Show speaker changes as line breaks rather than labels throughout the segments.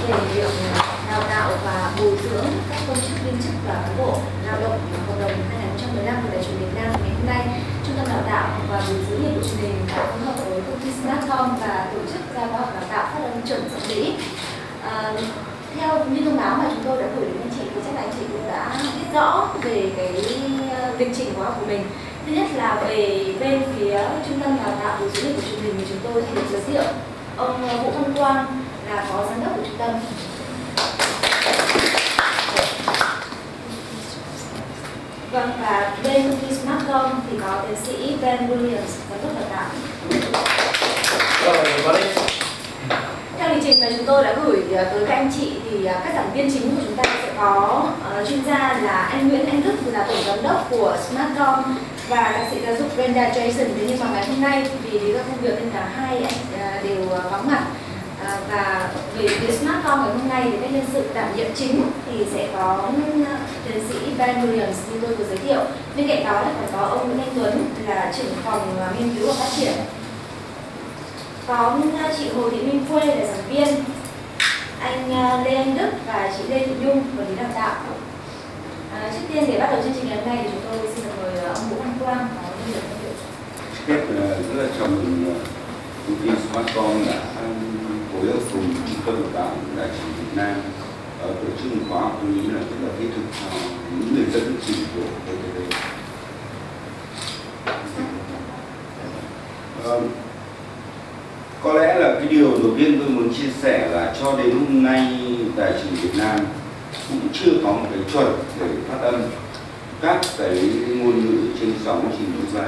về việc đào tạo và bồi dưỡng các công chức viên chức và cán bộ lao động hợp đồng 2015 của Đài truyền Việt Nam. Ngày hôm nay, Trung tâm Đào tạo và bồi dưỡng nghiệp vụ truyền hình đã phối hợp với công ty Smartcom và tổ chức ra khóa học đào tạo phát âm chuẩn giọng mỹ. Theo như thông báo mà chúng tôi đã gửi đến anh chị thì chắc là anh chị cũng đã biết rõ về cái lịch trình khóa học của mình. Thứ nhất là về bên phía Trung tâm Đào tạo bồi dưỡng nghiệp vụ truyền hình thì chúng tôi xin được giới thiệu ông Vũ Văn Quang là phó giám đốc của trung tâm. Vâng, và bên công ty Smartcom thì có tiến sĩ Ben Williams, giám đốc đào tạo. Theo lịch trình mà chúng tôi đã gửi tới các anh chị thì các giảng viên chính của chúng ta sẽ có chuyên gia là anh Nguyễn Anh Đức là tổng giám đốc của Smartcom và bác sĩ giáo dục Brenda Jason. Thế nhưng mà ngày hôm nay vì lý do công việc nên cả hai anh đều vắng mặt. Và về phía Smartcom ngày hôm nay thì các nhân sự đảm nhiệm chính thì sẽ có tiến sĩ Ben Williams như tôi vừa giới thiệu. Bên cạnh đó là còn có ông Nguyễn Anh Tuấn là trưởng phòng nghiên cứu và phát triển. Có chị Hồ Thị Minh Khuê là giảng viên, anh Lê Anh Đức và chị Lê Thị Nhung quản lý đào tạo. Trước tiên để bắt đầu chương trình ngày hôm nay thì chúng tôi xin được mời ông Vũ Văn Quang có những lời phát biểu.
Rất là chào mừng công ty Smartcom đã phối hợp cùng Trung tâm Đào tạo Đài truyền Việt Nam tổ chức một khóa học tôi nghĩ là rất là thiết thực cho những người dẫn chương trình của VTV. Có lẽ là cái điều đầu tiên tôi muốn chia sẻ là cho đến hôm nay Đài truyền Việt Nam cũng chưa có một cái chuẩn để phát âm các cái ngôn ngữ trên sóng trình quốc gia.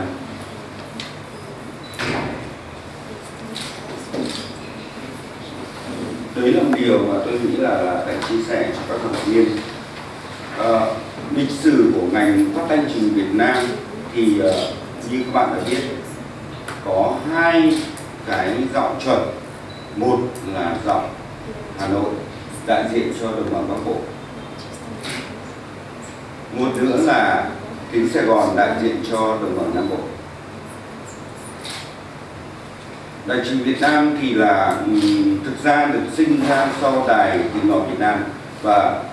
Đấy là một điều mà tôi nghĩ là phải chia sẻ cho các học viên. Lịch sử của ngành phát thanh truyền hình Việt Nam thì như các bạn đã biết có hai cái giọng chuẩn. Một là giọng Hà Nội đại diện cho đồng bằng Bắc Bộ. Một nữa là tiếng Sài Gòn đại diện cho đồng bằng Nam Bộ. Đài truyền Việt Nam thì là thực ra được sinh ra sau Đài Tiếng nói Việt Nam, và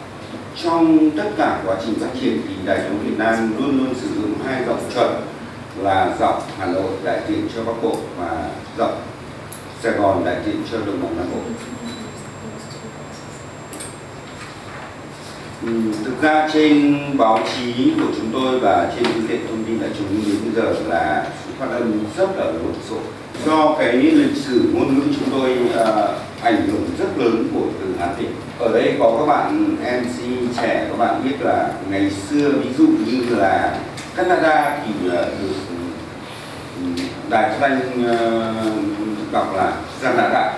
trong tất cả quá trình phát triển thì Đài Tiếng nói Việt Nam luôn luôn sử dụng hai giọng chuẩn là giọng Hà Nội đại diện cho Bắc Bộ và giọng Sài Gòn đại diện cho đồng bằng Nam Bộ. Thực ra trên báo chí của chúng tôi và trên phương tiện thông tin đại chúng đến bây giờ là sự phát âm rất là lộn xộn. Do cái lịch sử ngôn ngữ chúng tôi ảnh hưởng rất lớn của từ Hán Việt. Ở đây có các bạn MC trẻ, các bạn biết là ngày xưa ví dụ như là Canada thì được Đài phát thanh đọc là Canada,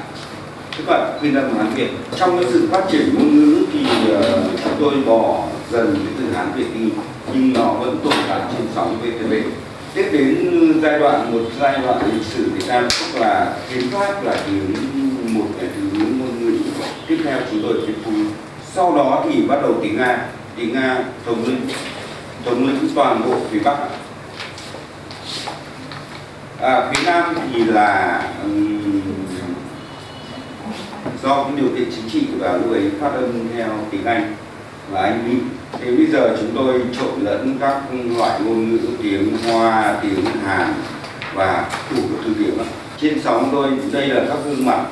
tức là phiên âm Hán Việt. Trong cái sự phát triển ngôn ngữ thì chúng tôi bỏ dần cái từ Hán Việt đi, nhưng nó vẫn tồn tại trên sóng VTV. Tiếp đến một giai đoạn lịch sử Việt Nam, tức là tiếng Pháp là một cái thứ ngôn ngữ tiếp theo chúng tôi tiếp thu. Sau đó thì bắt đầu tiếng Nga thống lĩnh toàn bộ phía Bắc. Phía Nam thì là do cái điều kiện chính trị và lúc ấy phát âm theo tiếng Anh và Anh Mỹ. Thế bây giờ chúng tôi trộn lẫn các loại ngôn ngữ tiếng Hoa, tiếng Hàn và đủ các thứ điểm. Trên sóng tôi đây là các gương mặt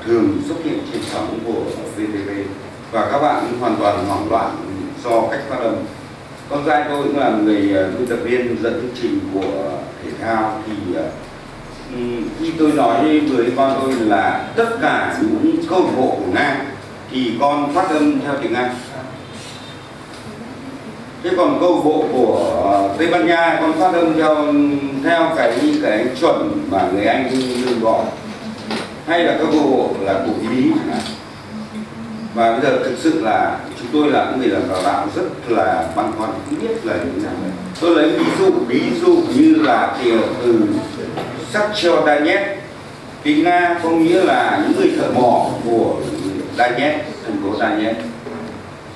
thường xuất hiện trên sóng của VTV và các bạn hoàn toàn hoảng loạn do cách phát âm. Con trai tôi cũng là người biên tập viên dẫn chương trình của thể thao thì khi tôi nói với con tôi là tất cả những câu lạc bộ của Nga thì con phát âm theo tiếng Anh. Thế còn câu lạc bộ của Tây Ban Nha con phát âm theo cái chuẩn mà người Anh thường gọi, hay là các câu lạc bộ là của Ý chẳng hạn. Và bây giờ thực sự là chúng tôi là những người làm đào tạo rất là băn khoăn, không biết là như thế nào. Tôi lấy ví dụ như là từ sắc cho Donetsk, tiếng Nga có nghĩa là những người thợ mỏ của Donetsk, thành phố Donetsk.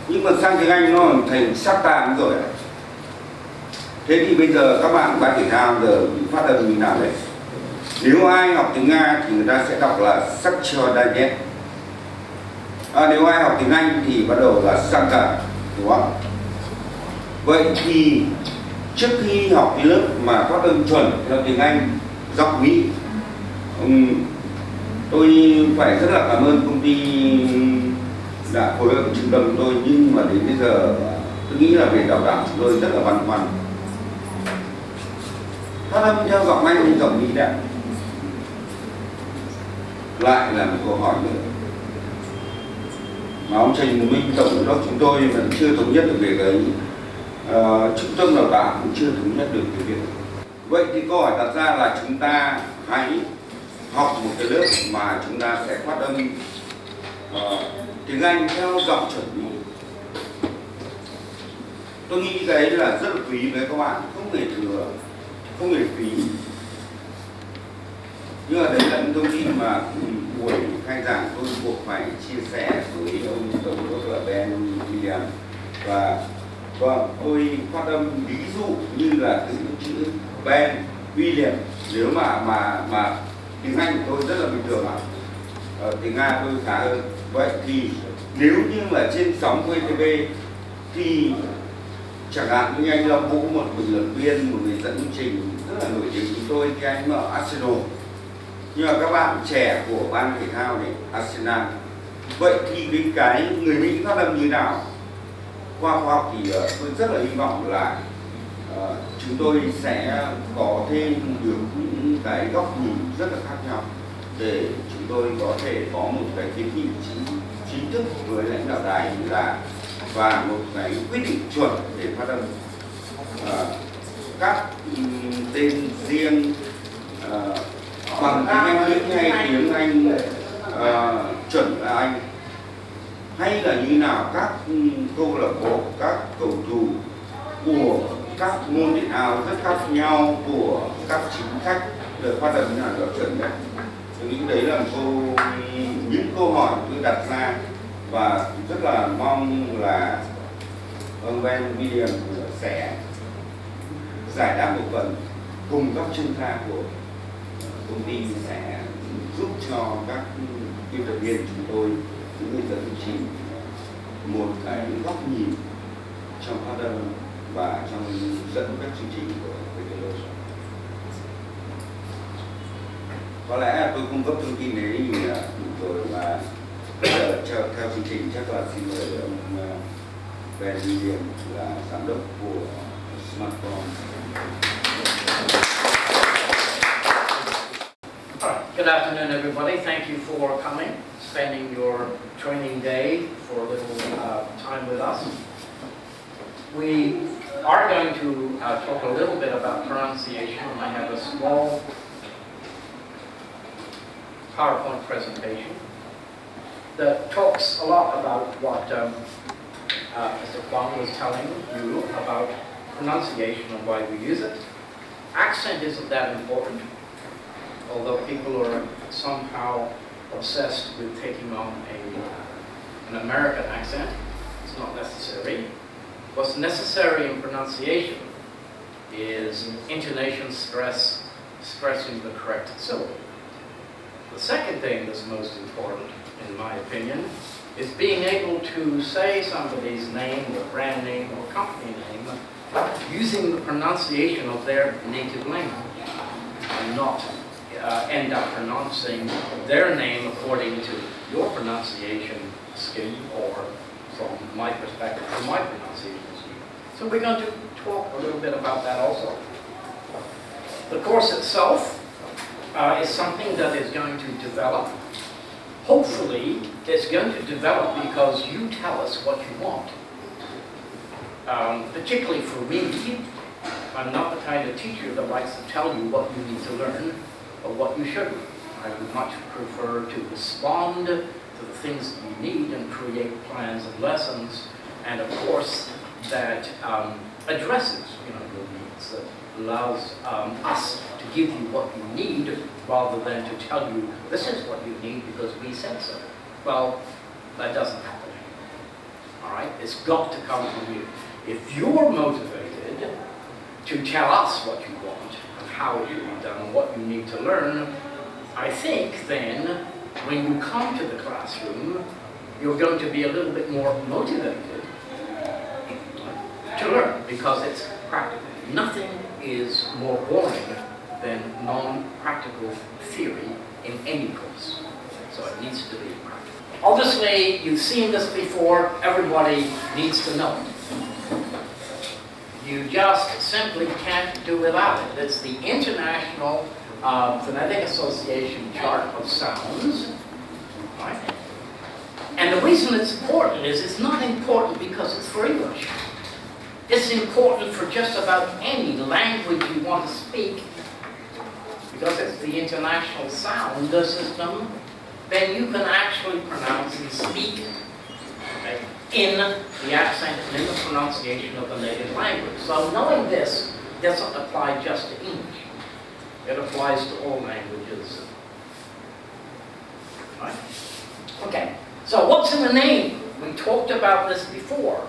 Nhưng mà sang tiếng Anh nó thành sắc tàn rồi. Thế thì bây giờ các bạn ban thể thao giờ phát âm như nào đấy? Nếu ai học tiếng Nga thì người ta sẽ đọc là sắc cho Donetsk. Nếu ai học tiếng Anh thì bắt đầu là sang cả, đúng không? Vậy thì trước khi học cái lớp mà phát âm chuẩn theo tiếng Anh giọng Mỹ, tôi phải rất là cảm ơn công ty đã phối hợp trung tâm của tôi, nhưng mà đến bây giờ tôi nghĩ là về đào tạo chúng tôi rất là băn khoăn. Phát âm theo giọng Anh hay giọng Mỹ đã lại là một câu hỏi nữa mà ông Trần Minh tổng giám đốc chúng tôi vẫn chưa thống nhất được việc ấy. Trung tâm đào tạo cũng chưa thống nhất được cái việc. Vậy thì câu hỏi đặt ra là chúng ta hãy học một cái lớp mà chúng ta sẽ phát âm tiếng Anh theo giọng chuẩn Mỹ. Tôi nghĩ cái đấy là rất là quý với các bạn, không hề thừa, không hề phí. Nhưng mà đấy là những thông tin mà buổi khai giảng tôi buộc phải chia sẻ với ông tổng giám đốc là Ben William. Và tôi phát âm ví dụ như là từ chữ Ben William. Nếu mà tiếng Anh của tôi rất là bình thường ạ. Tiếng Nga tôi khá hơn. Vậy thì nếu như là trên sóng VTV thì chẳng hạn như anh Lâm Vũ, một bình luận viên, một người dẫn chương trình rất là nổi tiếng chúng tôi, cái anh ở Arsenal. Nhưng mà các bạn trẻ của ban thể thao này, Arsenal. Vậy thì cái người Mỹ phát âm như nào? Qua khoa học thì tôi rất là hy vọng là chúng tôi sẽ có thêm được những cái góc nhìn rất là khác nhau để chúng tôi có thể có một cái kiến nghị chính thức với lãnh đạo đài và một cái quyết định chuẩn để phát âm các tên riêng bằng tiếng Anh Mỹ hay tiếng Anh chuẩn là Anh, hay là như nào các câu lạc bộ, các cầu thủ của các môn thể thao rất khác nhau, của các chính khách được phát âm như nào được chuẩn đấy. Tôi nghĩ đấy là những câu hỏi tôi đặt ra và rất là mong là ông Ben William sẽ giải đáp một phần cùng các chuyên gia của công ty sẽ giúp cho các biên tập viên chúng tôi, những người dẫn chương trình một cái góc nhìn trong phát âm và trong dẫn các chương trình của VTV. Có lẽ tôi cung cấp thông tin đấy thì đủ rồi, và bây giờ theo chương trình chắc là xin mời ông Ben William là giám đốc của Smartcom.
Good afternoon, everybody. Thank you for coming, spending your training day for a little time with us. We are going to talk a little bit about pronunciation. I have a small PowerPoint presentation that talks a lot about what Mr. Toàn was telling you about pronunciation and why we use it. Accent isn't that important, although people are somehow obsessed with taking on an American accent. It's not necessary. What's necessary in pronunciation is intonation, stress, stressing the correct syllable. The second thing that's most important, in my opinion, is being able to say somebody's name or brand name or company name using the pronunciation of their native language and not end up pronouncing their name according to your pronunciation scheme, or from my perspective, from my pronunciation scheme. So we're going to talk a little bit about that also. The course itself is something that is going to develop. Hopefully, it's going to develop because you tell us what you want. Particularly for me, I'm not the kind of teacher that likes to tell you what you need to learn or what you shouldn't. I would much prefer to respond to the things that you need and create plans and lessons, and of course that addresses your needs, that allows us to give you what you need rather than to tell you this is what you need because we said so. Well, that doesn't happen. All right, it's got to come from you. If you're motivated to tell us what you want and how it should be done and what you need to learn, I think then when you come to the classroom, you're going to be a little bit more motivated to learn because it's practical. Nothing is more boring than non-practical theory in any course. So it needs to be practical. Obviously, you've seen this before. Everybody needs to know it. You just simply can't do without it. It's the International Phonetic Association chart of sounds. Right? And the reason it's important is it's not important because it's for English. It's important for just about any language you want to speak, because it's the international sound system. Then you can actually pronounce and speak, okay, in the accent and in the pronunciation of the native language. So knowing this doesn't apply just to English. It applies to all languages. Right? Okay, so what's in the name? We talked about this before.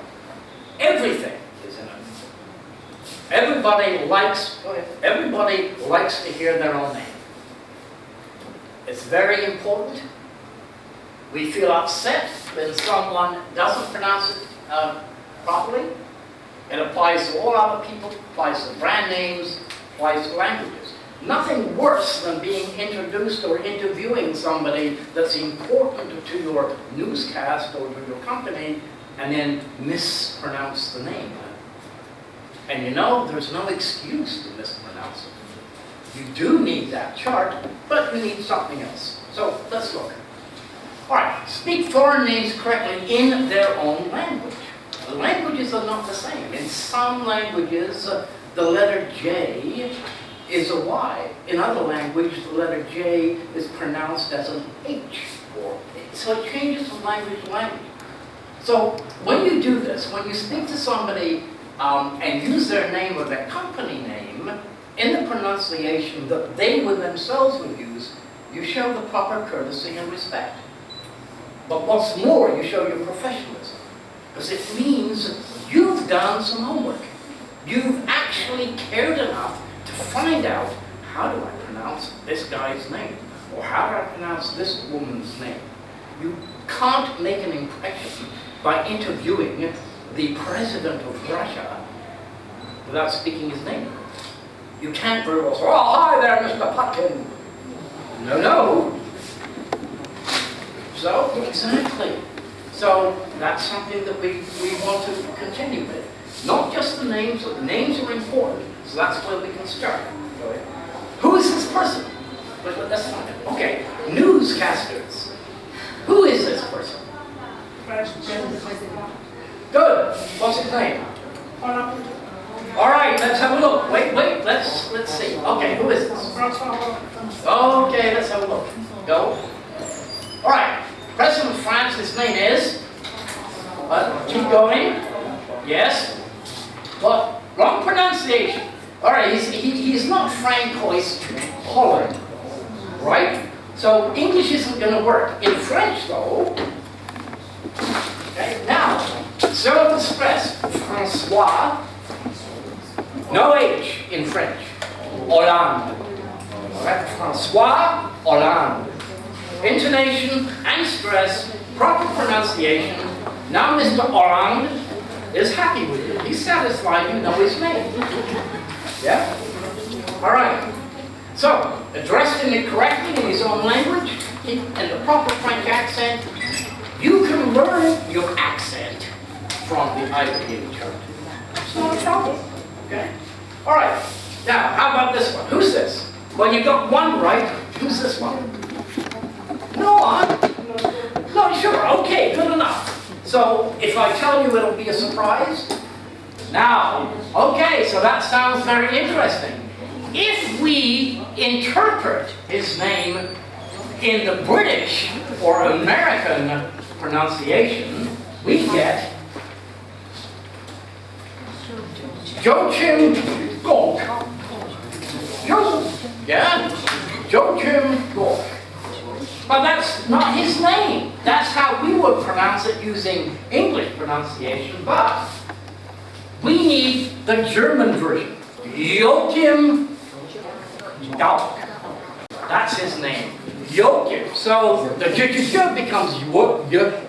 Everything is in it. Everybody likes to hear their own name. It's very important. We feel upset when someone doesn't pronounce it properly. It applies to all other people, applies to brand names, applies to languages. Nothing worse than being introduced or interviewing somebody that's important to your newscast or to your company and then mispronounce the name. And you know, there's no excuse to mispronounce it. You do need that chart, but you need something else. So let's look. All right, speak foreign names correctly in their own language. The languages are not the same. In some languages, the letter J is a Y. In other languages, the letter J is pronounced as an H. So it changes from language to language. So when you do this, when you speak to somebody and use their name or their company name in the pronunciation that they would themselves would use, you show the proper courtesy and respect. But what's more, you show your professionalism. Because it means you've done some homework. You've actually cared enough to find out, how do I pronounce this guy's name? Or how do I pronounce this woman's name? You can't make an impression by interviewing the president of Russia without speaking his name. You can't very well say, oh, hi there, Mr. Putin. No. So, exactly. So, that's something that we want to continue with. Not just the names, but the names are important. So that's where we can start. Who is this person? Let's find it. Okay, newscasters. Who is this person? Good. What's his name? All right, let's have a look. Wait, let's see. Okay, who is this? Okay, let's have a look. Go. All right, President of France, his name is? Keep going. Yes. But wrong pronunciation. All right, he's not Francois Holland, right? So English isn't going to work. In French, though. Okay, now, zero to stress. François. No H in French. Hollande. All right, François Hollande. Intonation and stress, proper pronunciation. Now Mr. Hollande is happy with you. He's satisfied you know his name. Yeah? All right. So, addressed him correctly in his own language, in the proper French accent. You can learn your accent from the IELTS chart. It's not a problem. Okay? All right. Now, how about this one? Who's this? Well, you got one right. Who's this one? No, no, sure. Okay, good enough. So, if I tell you, it'll be a surprise. Now, okay, so that sounds very interesting. If we interpret his name in the British or American pronunciation, we get Joachim Gauck. Yeah? Joachim Gauck. But that's not his name. That's how we would pronounce it using English pronunciation, but we need the German version. Joachim Gauck. That's his name. Joachim. So the j becomes y.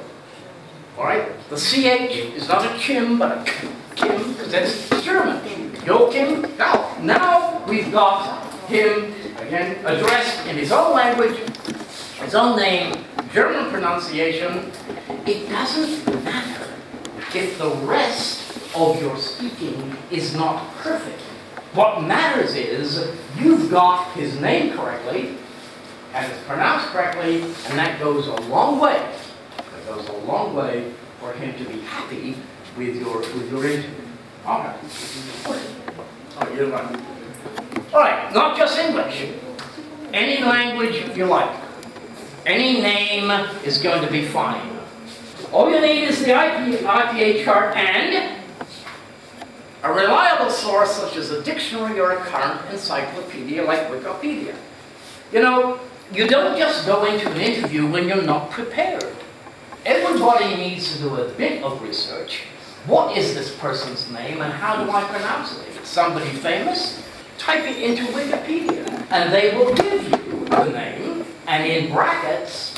All right? The CH is not a chim, but a kim, because that's German. Joachim. Now we've got him, again, addressed in his own language, his own name, German pronunciation. It doesn't matter if the rest of your speaking is not perfect. What matters is you've got his name correctly, and it's pronounced correctly, and that goes a long way. It goes a long way for him to be happy with your interview. Okay. Oh, you like it. All right, not just English. Any language you like. Any name is going to be fine. All you need is the IPA chart and a reliable source such as a dictionary or a current encyclopedia like Wikipedia. You know, you don't just go into an interview when you're not prepared. Everybody needs to do a bit of research. What is this person's name and how do I pronounce it? If it's somebody famous, type it into Wikipedia and they will give you the name, and in brackets,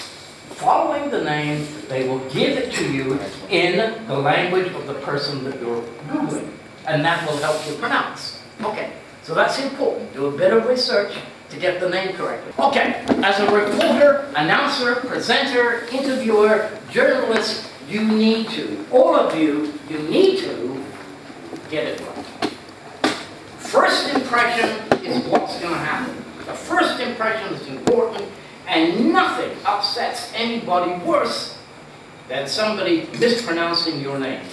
following the name, they will give it to you in the language of the person that you're Googling, and that will help you pronounce. Okay, so that's important. Do a bit of research to get the name correctly. Okay, as a reporter, announcer, presenter, interviewer, journalist, you need to, all of you, you need to get it right. First impression is what's going to happen. The first impression is important, and nothing upsets anybody worse than somebody mispronouncing your name.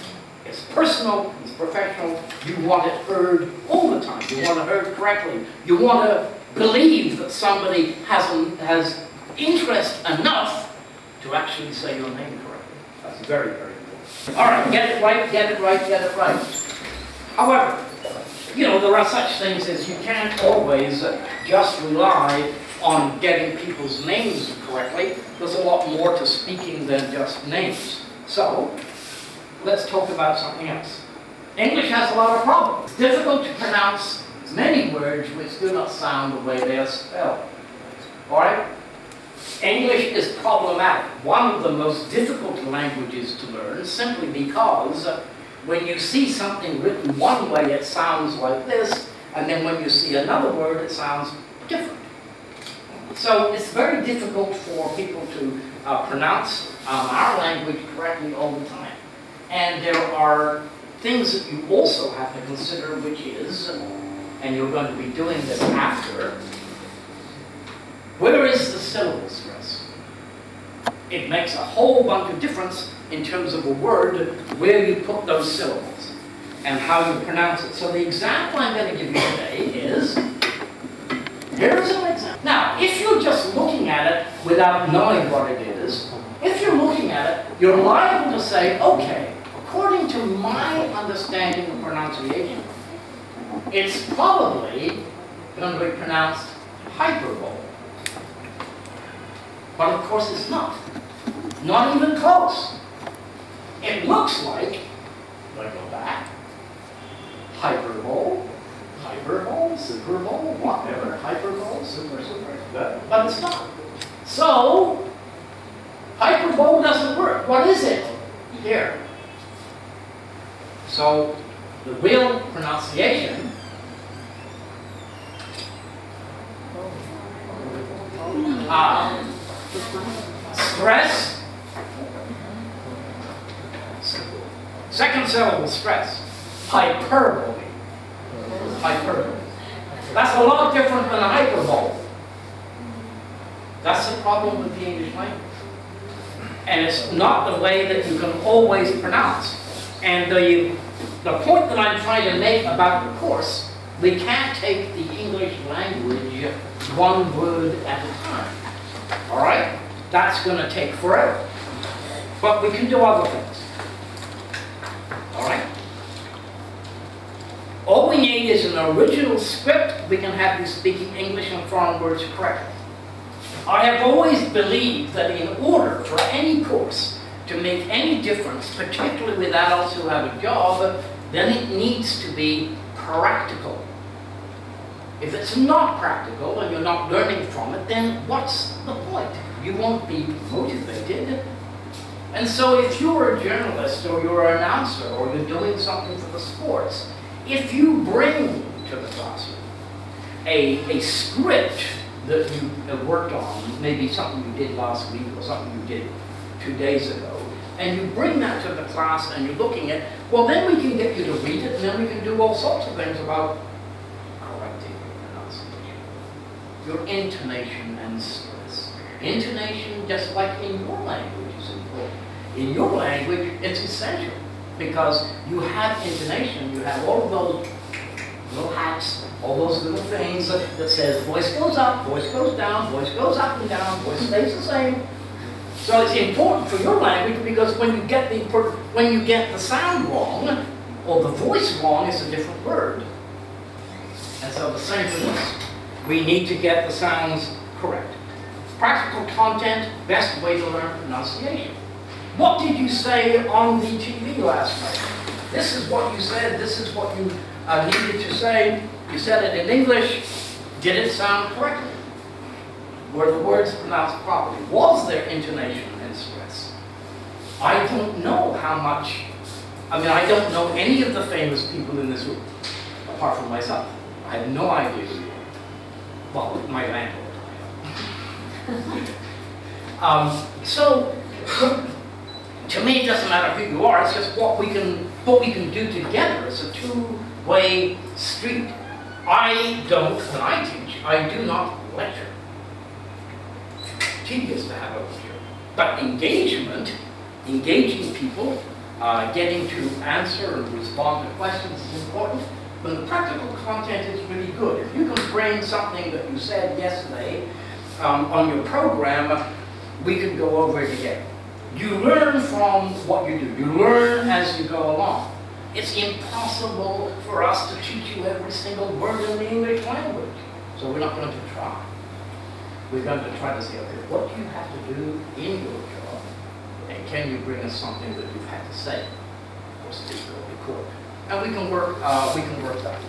It's personal, it's professional, you want it heard all the time. You want it heard correctly. You want to believe that somebody has interest enough to actually say your name correctly. That's very, very important. All right, get it right, get it right, get it right. However, you know, there are such things as you can't always just rely on getting people's names correctly. There's a lot more to speaking than just names. So, let's talk about something else. English has a lot of problems. It's difficult to pronounce many words which do not sound the way they are spelled. All right? English is problematic. One of the most difficult languages to learn simply because when you see something written one way, it sounds like this, and then when you see another word, it sounds different. So it's very difficult for people to pronounce our language correctly all the time. And there are things that you also have to consider, which is, and you're going to be doing this after, where is the syllable stress? It makes a whole bunch of difference in terms of a word, where you put those syllables and how you pronounce it. So the example I'm going to give you today is, here's an example. Now, if you're just looking at it without knowing what it is, if you're looking at it, you're liable to say, okay, according to my understanding of pronunciation, it's probably going to be pronounced hyperbole. But of course it's not. Not even close. It looks like, let me go back, hyperbole, superbole, whatever, hyperbole, super, but it's not. So, hyperbole doesn't work. What is it? Here. So, the real pronunciation stress, second syllable stress, hyperbole. Hyperbole. That's a lot different than a hyperbole. That's the problem with the English language. And it's not the way that you can always pronounce. And the point that I'm trying to make about the course, we can't take the English language one word at a time. All right? That's going to take forever. But we can do other things. All right? All we need is an original script. We can have you speaking English and foreign words correctly. I have always believed that in order for any course to make any difference, particularly with adults who have a job, then it needs to be practical. If it's not practical and you're not learning from it, then what's the point? You won't be motivated. And so if you're a journalist or you're an announcer or you're doing something for the sports, if you bring to the classroom a script that you have worked on, maybe something you did last week or something you did 2 days ago, and you bring that to the class and you're looking at, well, then we can get you to read it, and then we can do all sorts of things about correcting your pronunciation, your intonation and stress. Intonation, just like in your language, is important. In your language, it's essential because you have intonation, you have all of those little hats, all those little things that says voice goes up, voice goes down, voice goes up and down, voice stays the same. So it's important for your language because when you get the sound wrong or the voice wrong, it's a different word. And so the same for this. We need to get the sounds correct. Practical content, best way to learn pronunciation. What did you say on the TV last night? This is what you said, this is what you needed to say. You said it in English. Did it sound correctly? Were the words pronounced properly? Was there intonation and stress? I don't know how much. I mean, I don't know any of the famous people in this room, apart from myself. I have no idea who you are. Well, my landlord. So, to me, it doesn't matter who you are. It's just what we can do together. It's a two-way street. When I teach, I do not lecture. Tedious to have a lecture. But engaging people, getting to answer and respond to questions is important. But the practical content is really good. If you can bring something that you said yesterday on your program, we can go over it again. You learn from what you do. You learn as you go along. It's impossible for us to teach you every single word in the English language. So we're not going to try. We're going to try to say, okay, what do you have to do in your job? And can you bring us something that you've had to say or speak or record? And we can work that.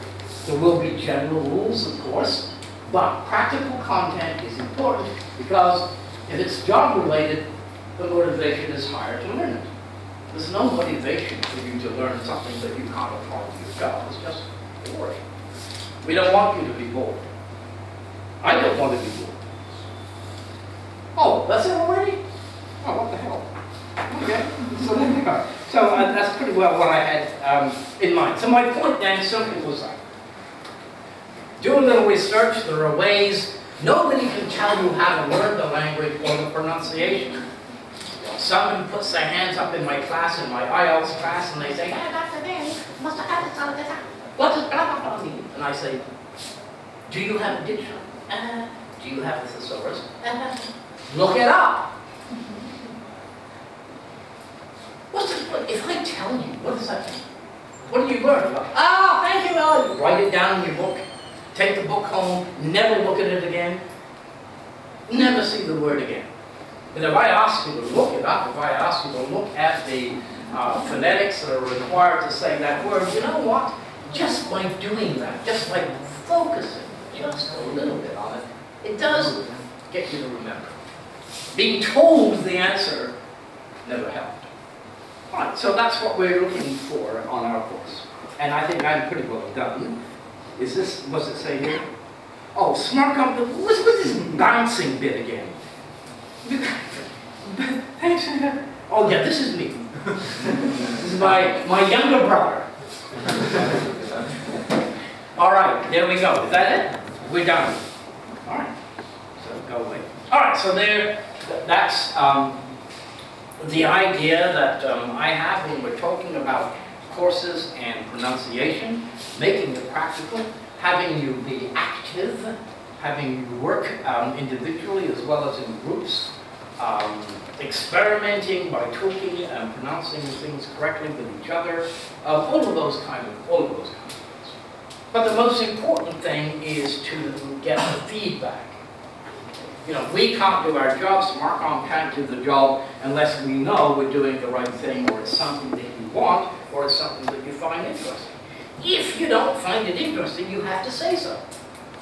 There will be general rules, of course, but practical content is important because if it's job related, the motivation is higher to learn it. There's no motivation for you to learn something that you can't apply to your job. It's just boring. We don't want you to be bored. I don't want to be bored. Oh, that's it already? Oh, what the hell? Okay, so there we go. So that's pretty well what I had in mind. So my point then simply was that. Do a little research. There are ways. Nobody can tell you how to learn the language or the pronunciation. Someone puts their hands up in my class, in my IELTS class, and they say, "Hey, Dr. Dan, what does blah, blah, blah mean?" And I say, "Do you have a dictionary? Do you have a thesaurus? Look it up." If I tell you, what does that mean? What do you learn? Thank you, Lord. You write it down in your book, take the book home, never look at it again, never see the word again. But if I ask you to look it up, if I ask you to look at the phonetics that are required to say that word, you know what? Just by doing that, just by focusing just a little bit on it, it does get you to remember. Being told the answer never helped. All right, so that's what we're looking for on our course. And I think I'm pretty well done. What's it say here? Oh, Smartcom, what's this bouncing bit again? Thanks. Oh yeah, this is me. This is my younger brother. All right, there we go. Is that it? We're done. All right. So go away. All right. So that's the idea that I have when we're talking about courses and pronunciation, making it practical, having you be active, having you work individually as well as in groups, experimenting by talking and pronouncing things correctly with each other, all of those kind of things. But the most important thing is to get the feedback. You know, we can't do our job, Smartcom can't do the job unless we know we're doing the right thing, or it's something that you want, or it's something that you find interesting. If you don't find it interesting, you have to say so.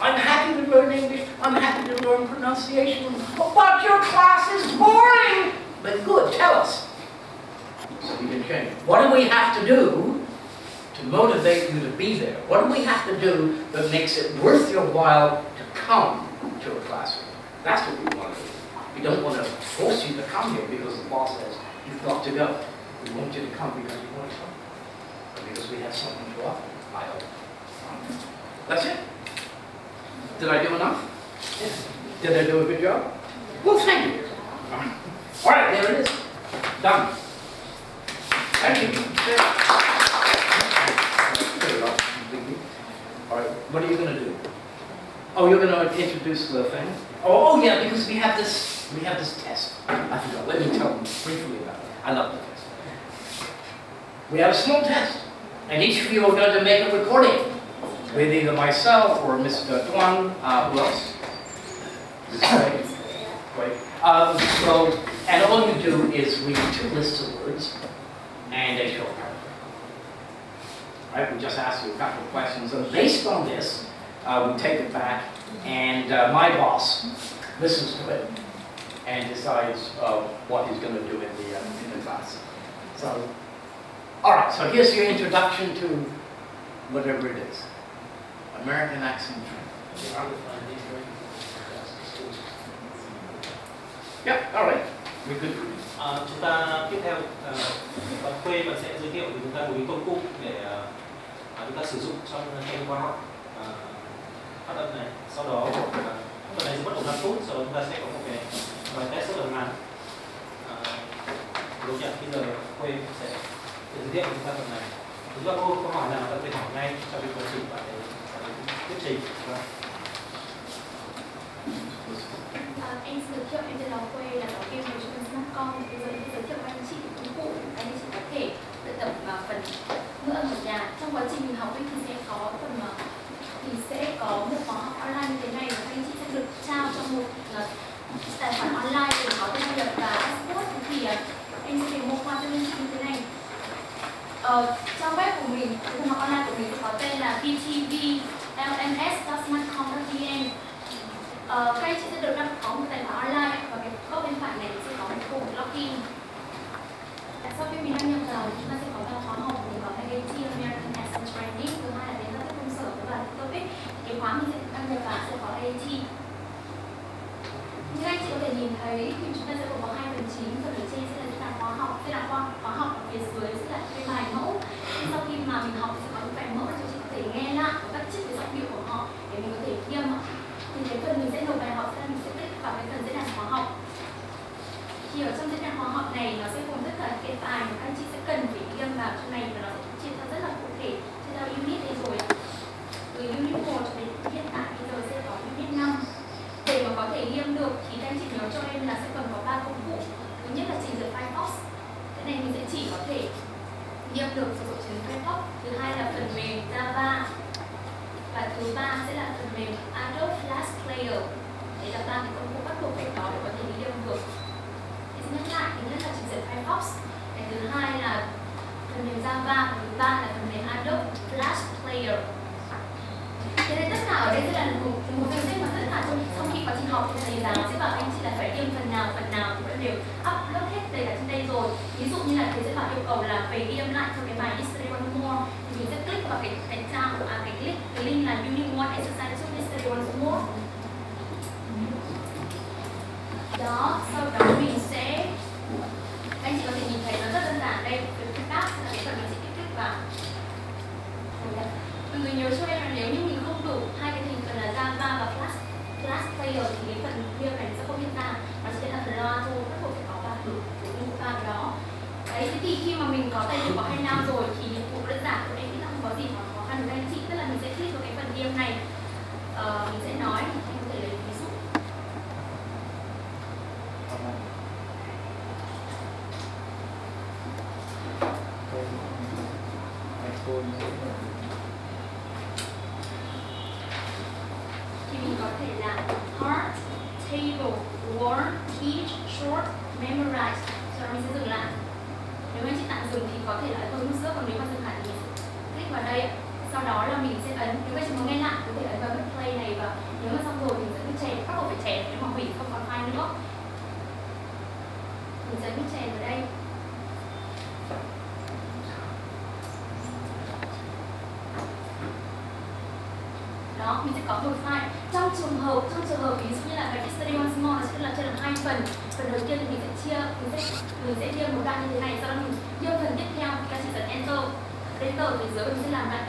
I'm happy to learn English, I'm happy to learn pronunciation, but your class is boring! But good, tell us. we can change. What do we have to do to motivate you to be there? What do we have to do that makes it worth your while to come to a classroom? That's what we want to do. We don't want to force you to come here because the boss says you've got to go. We want you to come because you want to come. Because we have something to offer, I hope. That's it. Did I do enough? Yes. Did I do a good job? Well, thank you. All right, there it is. Done. Thank you. All right, what are you going to do? Oh, you're going to introduce the thing? Oh yeah, because we have this test. I forgot. Let me tell you briefly about it. I love the test. We have a small test, and each of you are going to make a recording with either myself or Mr. Toàn. Who else? Great. And all you do is read 2 lists of words and a short paragraph. Right? We just ask you a couple of questions, and based on this, we take it back, and my boss listens to it and decides what he's going to do in the class. So, all right. So here's your introduction to whatever it is. American accent training. Yeah, all right. We could.
Chúng ta tiếp theo bạn Khuê bạn sẽ giới thiệu về chúng ta một cái công cụ để chúng ta sử dụng trong khóa học phát âm này. Sau đó phần này sẽ mất 5 phút, sau đó chúng ta sẽ có một cái bài test rất là ngắn. Đúng nhận bây giờ Khuê sẽ giới thiệu chúng ta phần này. Chúng ta có câu hỏi nào bạn có thể hỏi ngay trong cái quá trình bạn ấy thuyết trình.
Em xin giới thiệu, em tên là Khuê, là giáo viên của trung tâm Smartcom. Bây giờ em giới thiệu các anh chị công cụ các anh chị có thể luyện tập phần ngữ âm ở nhà. Trong quá trình mình học thì sẽ có một khóa học online như thế này, và các anh chị sẽ được trao cho một tài khoản online để có thể đăng nhập và export. Thì em sẽ demo qua cho anh chị như thế này. Trang web của mình, trang học online của mình sẽ có tên là vtvlms.smartcom.vn. Các anh chị sẽ được đăng có một tài khoản online, và cái góc bên phải này sẽ có một cụm login. Sau khi mình đăng nhập vào, chúng ta sẽ có 3 khóa học. Mình có IELTS American Accent Training, thứ hai là đến các công sở và TOEIC. Cái khóa mình sẽ đăng nhập vào sẽ có IELTS. Như anh chị có thể nhìn thấy thì chúng ta sẽ gồm có 2 phần chính. Phần ở trên sẽ là diễn đàn khóa học, khóa học ở phía dưới sẽ là cái bài mẫu. Sau khi mà mình học sẽ có những bài mẫu để chúng chị có thể nghe lại và các trích cái giọng điệu của họ để mình có thể ghi âm. Thì cái phần mình sẽ nộp bài học sẽ là mình sẽ click vào cái phần diễn đàn khóa học. Thì ở trong diễn đàn khóa học này nó sẽ gồm tất cả cái bài mà các anh chị sẽ cần phải ghi âm vào trong này, và nó sẽ chia ra rất là cụ thể theo unit đây rồi. Từ unit 1 cho đến hiện tại bây giờ sẽ có unit 5. Để mà có thể ghi âm được thì các anh chị nhớ cho em là sẽ cần có 3 công cụ. Thứ nhất là trình duyệt file Fox. Cái này mình sẽ chỉ có thể ghi âm được sử dụng trình duyệt file Fox. Thứ hai là phần mềm Java. Và thứ ba sẽ là phần mềm Adobe Flash Player. Đấy là 3 cái công cụ bắt buộc phải có để có thể ghi âm được. Thì xin nhắc lại, thứ nhất là trình duyệt Firefox, cái thứ hai là phần mềm Java, và thứ ba là phần mềm Adobe Flash Player. Thế nên tất cả ở đây sẽ là một danh sách mà tất cả trong khi quá trình học thì thầy giáo sẽ bảo anh chị là phải ghi âm phần nào thì vẫn đều upload hết đầy cả trên đây rồi. Ví dụ như là thầy sẽ bảo yêu cầu là phải ghi âm lại cho cái bài Yesterday Once More, thì mình sẽ click vào cái trang cái link là Unit 1 Exercise 2 Yesterday Once More. Đó, sau đó mình sẽ, anh chị có thể nhìn thấy nó rất đơn giản đây, cái task là cái phần mình sẽ click vào. Mọi người nhớ cho em là nếu như mình không đủ hai cái thành phần là Java và Flash Player thì cái phần kia này sẽ không hiện ra, nó sẽ là phần loa thôi, bắt buộc phải có ba đủ ba cái đó. Đấy, thế thì khi mà mình có tài liệu có hay nào rồi thì nhiệm vụ đơn giản của em nghĩ là không có gì mà khó khăn với anh chị, tức là mình sẽ click vào cái phần game này, mình sẽ nói, em có thể lấy ví dụ. Thì mình có thể là heart, table, word, teach, short, memorize. Sau đó mình sẽ dừng lại. Nếu anh chị tạm dừng thì có thể là ấn vào nút giữa, còn nếu mà dừng lại thì mình sẽ click vào đây. Sau đó là mình sẽ ấn, nếu anh chị muốn nghe lại có thể ấn vào nút play này, và nếu mà xong rồi thì mình sẽ nút chèn, bắt buộc phải chèn, nếu mà hủy không còn file nữa. Mình sẽ nút chèn vào đây. đó mình sẽ có một file. Trong trường hợp ví dụ như là cái study one small nó sẽ là chia làm 2 phần. Phần đầu tiên thì mình sẽ chia một đoạn như thế này, sau đó mình yêu phần tiếp theo thì các chị ấn enter. Enter thì dưới mình sẽ làm lại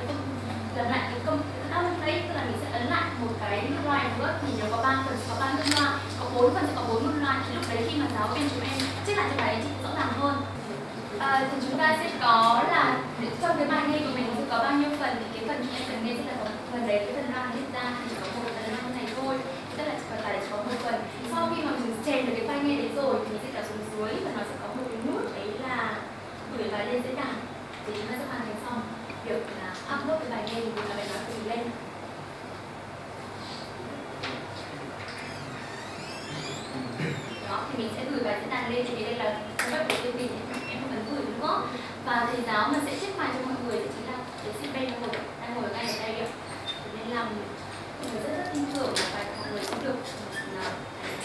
cái công áp lực đấy, tức là mình sẽ ấn lại một cái nút loại nữa. Thì nếu có 3 phần sẽ có 3 nút loại, có 4 phần sẽ có 4 nút loại. Thì lúc đấy khi mà giáo viên chúng em check lại cho bài chị rõ ràng hơn. Thì chúng ta sẽ có là trong cái bài nghe của mình sẽ có bao nhiêu phần, thì cái phần chúng em cần nghe sẽ là có phần đấy, cái phần nào hiện ra thì chỉ có một phần là này thôi, tức là phần tài chỉ có một phần. Sau khi mà mình chèn được cái file nghe đấy rồi thì mình sẽ kéo xuống dưới và nó sẽ có một cái nút đấy là gửi bài lên diễn đàn, thì chúng ta sẽ hoàn thành xong việc là upload cái bài nghe của mình, bài nói của mình lên. Đó, thì mình sẽ gửi bài diễn đàn lên, thì đây là web của chương trình, em không cần gửi nữa. Và thầy giáo mà sẽ check bài cho mọi người thì chính là cái shipper đang ngồi ngay ở đây ạ. Nên làm mọi người rất tin tưởng là bài của mọi người sẽ được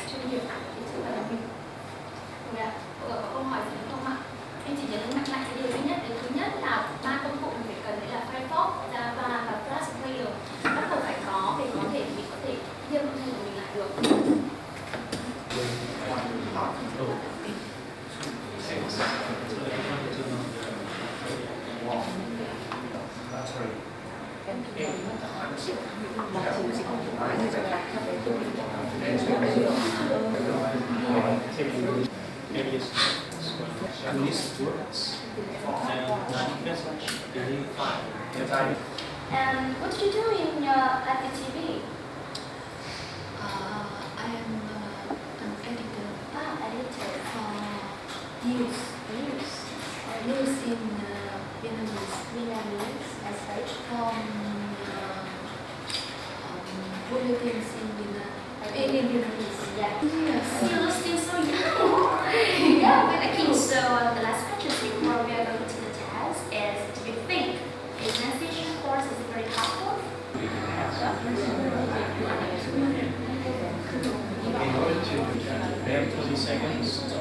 chuyên nghiệp để chữa bài của mình. Rồi ạ, có câu hỏi gì không ạ? Em chỉ nhấn mạnh lại cái điều duy nhất, thứ nhất là 3 công cụ mình phải cần, đấy là Firefox, Java và Flash Player. Bắt buộc phải có để có thể mình có thể ghi âm thanh của mình lại được. And what do you do in at VTV?
I am an editor.
Editor for
News in
Vietnamese as such.
from bulletins in Vietnamese.
Yeah.
Yes.
You're still so young. Yeah, but okay. So the last question before we are going to the test is: do you think a translation course is very helpful?
In order to, we have 20 seconds to